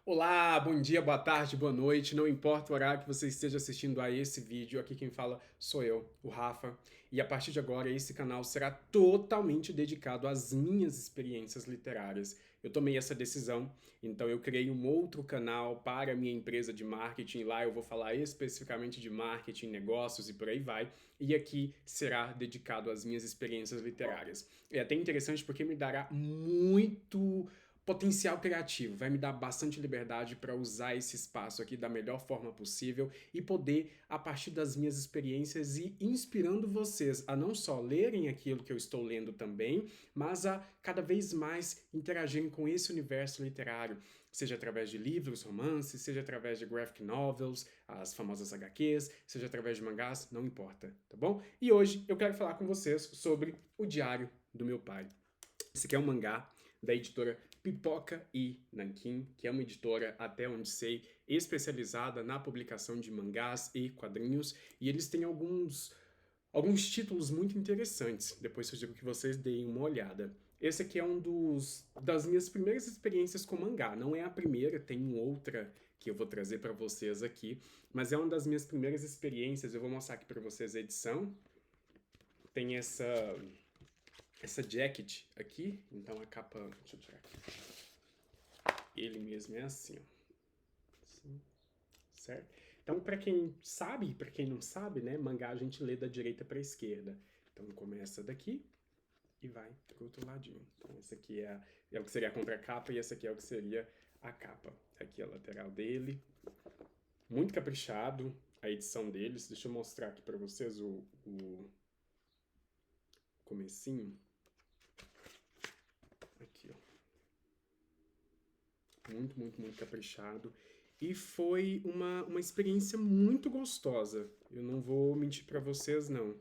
Olá, bom dia, boa tarde, boa noite, não importa o horário que você esteja assistindo a esse vídeo, aqui quem fala sou eu, o Rafa, e a partir de agora esse canal será totalmente dedicado às minhas experiências literárias. Eu tomei essa decisão, então eu criei um outro canal para a minha empresa de marketing, lá eu vou falar especificamente de marketing, negócios e por aí vai, e aqui será dedicado às minhas experiências literárias. É até interessante porque me dará muito potencial criativo, vai me dar bastante liberdade para usar esse espaço aqui da melhor forma possível e poder, a partir das minhas experiências, ir inspirando vocês a não só lerem aquilo que eu estou lendo também, mas a cada vez mais interagirem com esse universo literário, seja através de livros, romances, seja através de graphic novels, as famosas HQs, seja através de mangás, não importa, tá bom? E hoje eu quero falar com vocês sobre O Diário do Meu Pai. Esse aqui é um mangá da editora Pipoca e Nanquim, que é uma editora, até onde sei, especializada na publicação de mangás e quadrinhos, e eles têm alguns títulos muito interessantes. Depois eu digo que vocês deem uma olhada. Esse aqui é das minhas primeiras experiências com mangá. Não é a primeira, tem outra que eu vou trazer para vocês aqui, mas é uma das minhas primeiras experiências. Eu vou mostrar aqui para vocês a edição. Tem essa jacket aqui, então a capa, deixa eu tirar aqui. Ele mesmo é assim, ó. Assim, certo? Então, para quem sabe e para quem não sabe, né, mangá a gente lê da direita para a esquerda. Então começa daqui e vai pro outro ladinho. Então esse aqui é o que seria a contracapa e esse aqui é o que seria a capa. Aqui é a lateral dele. Muito caprichado a edição deles. Deixa eu mostrar aqui para vocês o comecinho. Aqui, ó. Muito, muito, muito caprichado. E foi uma experiência muito gostosa. Eu não vou mentir pra vocês, não.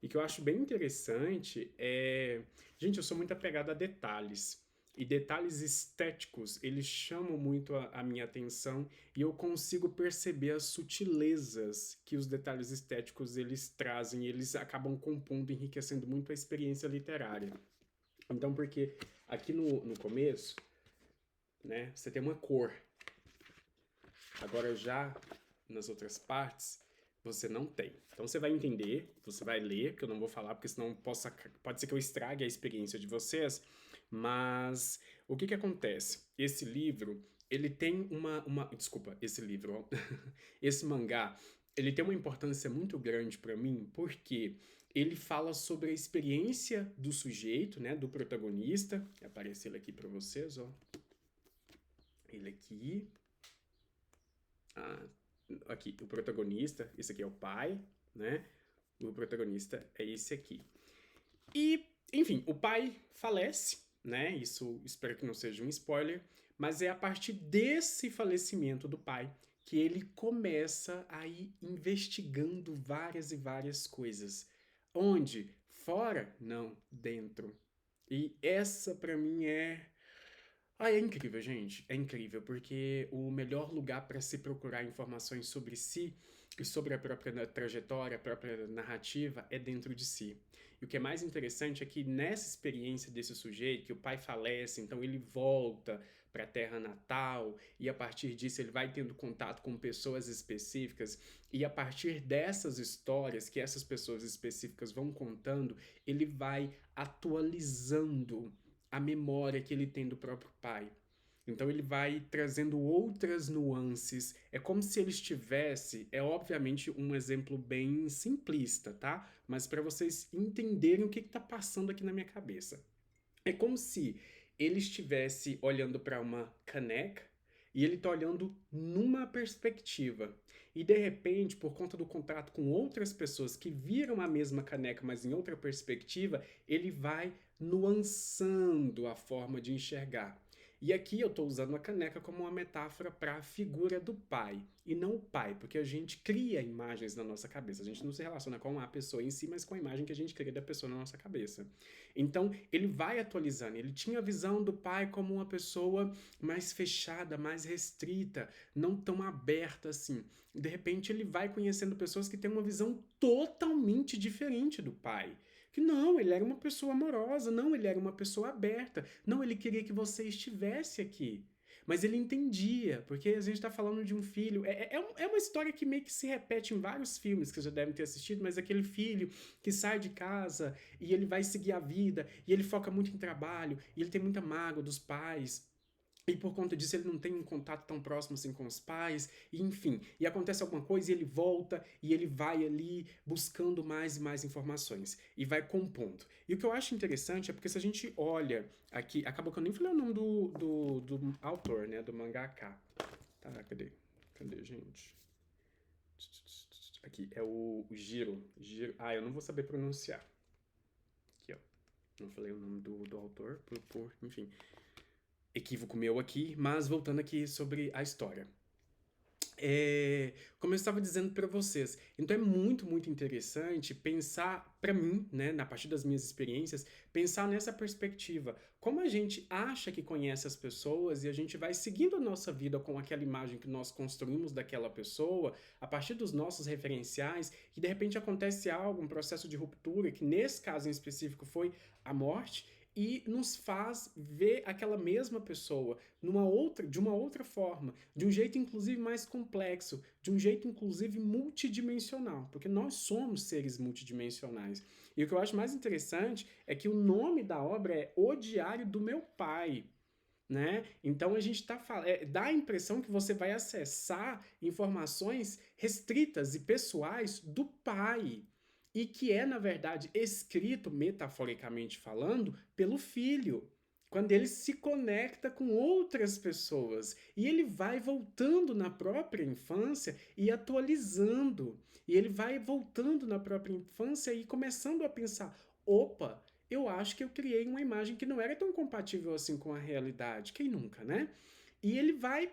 E que eu acho bem interessante é. Gente, eu sou muito apegado a detalhes. E detalhes estéticos, eles chamam muito a minha atenção e eu consigo perceber as sutilezas que os detalhes estéticos eles trazem e eles acabam compondo, enriquecendo muito a experiência literária. Então, porque aqui no começo, né, você tem uma cor. Agora já nas outras partes você não tem. Então você vai entender, você vai ler, que eu não vou falar porque senão pode ser que eu estrague a experiência de vocês, mas o que que acontece? Esse livro, ele tem desculpa, esse livro, ó, esse mangá, ele tem uma importância muito grande para mim porque ele fala sobre a experiência do sujeito, né, do protagonista. Aparece ele aqui para vocês, ó. Ele aqui, ah, aqui, o protagonista, esse aqui é o pai, né? O protagonista é esse aqui. E, enfim, o pai falece, né? Isso espero que não seja um spoiler, mas é a partir desse falecimento do pai que ele começa a ir investigando várias e várias coisas. Onde? Fora? Não, dentro. E essa para mim é incrível, gente. É incrível, porque o melhor lugar para se procurar informações sobre si e sobre a própria trajetória, a própria narrativa, é dentro de si. E o que é mais interessante é que nessa experiência desse sujeito, que o pai falece, então ele volta para a terra natal, e a partir disso ele vai tendo contato com pessoas específicas, e a partir dessas histórias que essas pessoas específicas vão contando, ele vai atualizando a memória que ele tem do próprio pai. Então ele vai trazendo outras nuances. É como se ele estivesse, é obviamente um exemplo bem simplista, tá? Mas para vocês entenderem o que está passando aqui na minha cabeça. É como se ele estivesse olhando para uma caneca e ele está olhando numa perspectiva. E de repente, por conta do contato com outras pessoas que viram a mesma caneca, mas em outra perspectiva, ele vai nuançando a forma de enxergar. E aqui eu estou usando a caneca como uma metáfora para a figura do pai, e não o pai, porque a gente cria imagens na nossa cabeça. A gente não se relaciona com a pessoa em si, mas com a imagem que a gente cria da pessoa na nossa cabeça. Então, ele vai atualizando. Ele tinha a visão do pai como uma pessoa mais fechada, mais restrita, não tão aberta assim. De repente, ele vai conhecendo pessoas que têm uma visão totalmente diferente do pai. Que não, ele era uma pessoa amorosa, não, ele era uma pessoa aberta, não, ele queria que você estivesse aqui. mas ele entendia, porque a gente tá falando de um filho. É uma história que meio que se repete em vários filmes que você já devem ter assistido, mas aquele filho que sai de casa e ele vai seguir a vida, e ele foca muito em trabalho, e ele tem muita mágoa dos pais. E por conta disso ele não tem um contato tão próximo assim com os pais, e enfim. E acontece alguma coisa e ele volta e ele vai ali buscando mais e mais informações e vai compondo. E o que eu acho interessante é porque se a gente olha aqui, acabou que eu nem falei o nome do autor, né, do mangaka. Tá, cadê, gente? Aqui, é o Jiro. Ah, eu não vou saber pronunciar. Aqui, ó. Não falei o nome do autor, enfim, equívoco meu aqui, mas voltando aqui sobre a história. Como eu estava dizendo para vocês, então é muito, muito interessante pensar, para mim, né, na partir das minhas experiências, pensar nessa perspectiva. Como a gente acha que conhece as pessoas e a gente vai seguindo a nossa vida com aquela imagem que nós construímos daquela pessoa, a partir dos nossos referenciais, e de repente acontece algo, um processo de ruptura, que nesse caso em específico foi a morte, e nos faz ver aquela mesma pessoa de uma outra forma, de um jeito inclusive mais complexo, de um jeito inclusive multidimensional, porque nós somos seres multidimensionais. E o que eu acho mais interessante é que o nome da obra é O Diário do Meu Pai. Né? Então a gente dá a impressão que você vai acessar informações restritas e pessoais do pai e que é, na verdade, escrito, metaforicamente falando, pelo filho, quando ele se conecta com outras pessoas. E ele vai voltando na própria infância e atualizando. E ele vai voltando na própria infância e começando a pensar: opa, eu acho que eu criei uma imagem que não era tão compatível assim com a realidade. Quem nunca, né? E ele vai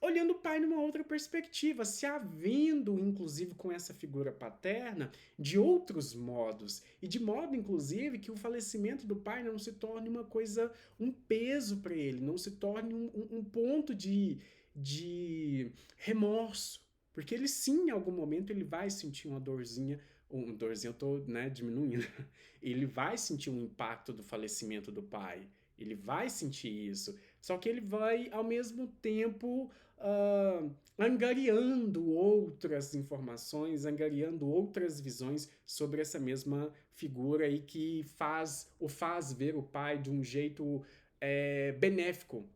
olhando o pai numa outra perspectiva, se havendo, inclusive, com essa figura paterna, de outros modos. E de modo, inclusive, que o falecimento do pai não se torne uma coisa, um peso para ele, não se torne um ponto de remorso. Porque ele sim, em algum momento, ele vai sentir uma dorzinha, eu tô, né, diminuindo, ele vai sentir um impacto do falecimento do pai, ele vai sentir isso, só que ele vai, ao mesmo tempo, angariando outras informações, angariando outras visões sobre essa mesma figura e que faz ver o pai de um jeito benéfico.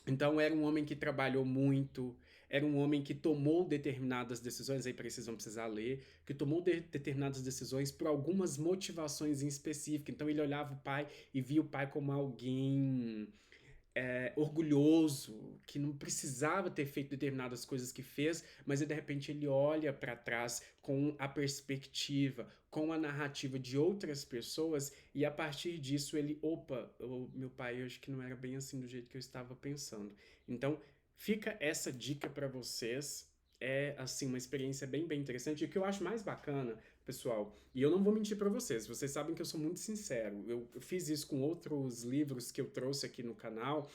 Então era um homem que trabalhou muito, era um homem que tomou determinadas decisões, aí vão precisar ler, que tomou determinadas decisões por algumas motivações em específico. Então ele olhava o pai e via o pai como alguém orgulhoso, que não precisava ter feito determinadas coisas que fez, mas de repente ele olha para trás com a perspectiva, com a narrativa de outras pessoas e a partir disso ele, opa, meu pai, eu acho que não era bem assim do jeito que eu estava pensando. Então, fica essa dica para vocês. É, assim, uma experiência bem, bem interessante. E o que eu acho mais bacana, pessoal, e eu não vou mentir para vocês sabem que eu sou muito sincero. Eu fiz isso com outros livros que eu trouxe aqui no canal.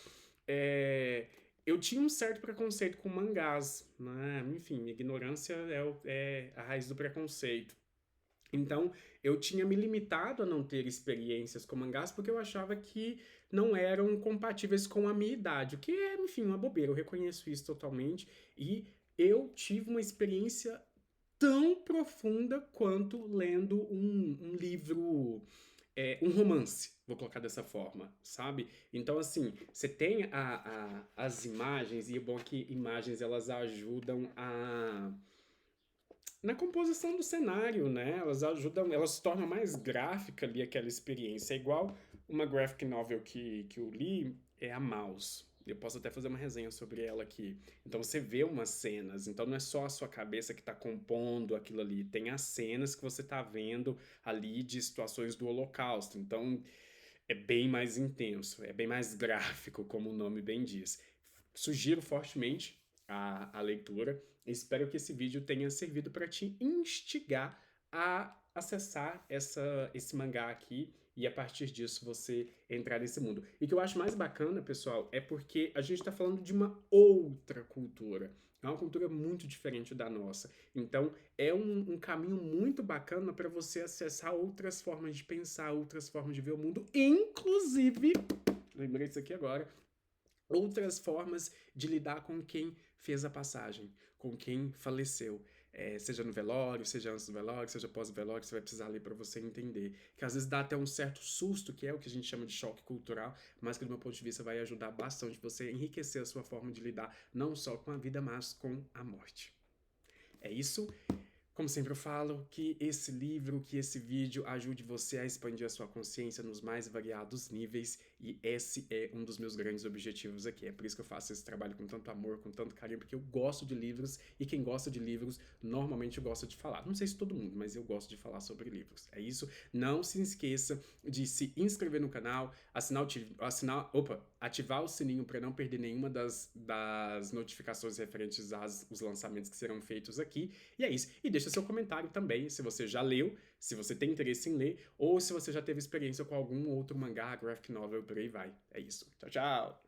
Eu tinha um certo preconceito com mangás, né? Enfim, minha ignorância é a raiz do preconceito. Então, eu tinha me limitado a não ter experiências com mangás porque eu achava que não eram compatíveis com a minha idade, o que é, enfim, uma bobeira, eu reconheço isso totalmente, e eu tive uma experiência tão profunda quanto lendo um livro, um romance, vou colocar dessa forma, sabe? Então, assim, você tem as imagens, e é bom que imagens elas ajudam na composição do cenário, né? Elas ajudam, elas se tornam mais gráfica ali aquela experiência. É igual uma graphic novel que eu li, é a Mouse. Eu posso até fazer uma resenha sobre ela aqui. Então você vê umas cenas, então não é só a sua cabeça que está compondo aquilo ali, tem as cenas que você está vendo ali de situações do Holocausto. Então é bem mais intenso, é bem mais gráfico, como o nome bem diz. Sugiro fortemente a leitura. Espero que esse vídeo tenha servido para te instigar a acessar esse mangá aqui e a partir disso você entrar nesse mundo. E o que eu acho mais bacana, pessoal, é porque a gente está falando de uma outra cultura. É uma cultura muito diferente da nossa. Então, é um caminho muito bacana para você acessar outras formas de pensar, outras formas de ver o mundo, inclusive, lembrei disso aqui agora, outras formas de lidar com quem fez a passagem, com quem faleceu. Seja no velório, seja antes do velório, seja pós-velório, você vai precisar ler para você entender. Que às vezes dá até um certo susto, que é o que a gente chama de choque cultural, mas que do meu ponto de vista vai ajudar bastante você a enriquecer a sua forma de lidar, não só com a vida, mas com a morte. É isso. Como sempre eu falo, que esse livro, que esse vídeo ajude você a expandir a sua consciência nos mais variados níveis, e esse é um dos meus grandes objetivos aqui. É por isso que eu faço esse trabalho com tanto amor, com tanto carinho, porque eu gosto de livros, e quem gosta de livros normalmente gosta de falar. Não sei se todo mundo, mas eu gosto de falar sobre livros. É isso. Não se esqueça de se inscrever no canal, ativar o sininho para não perder nenhuma das notificações referentes aos lançamentos que serão feitos aqui. E é isso. E deixa seu comentário também, se você já leu, se você tem interesse em ler, ou se você já teve experiência com algum outro mangá, graphic novel, por aí vai. É isso. Tchau, tchau!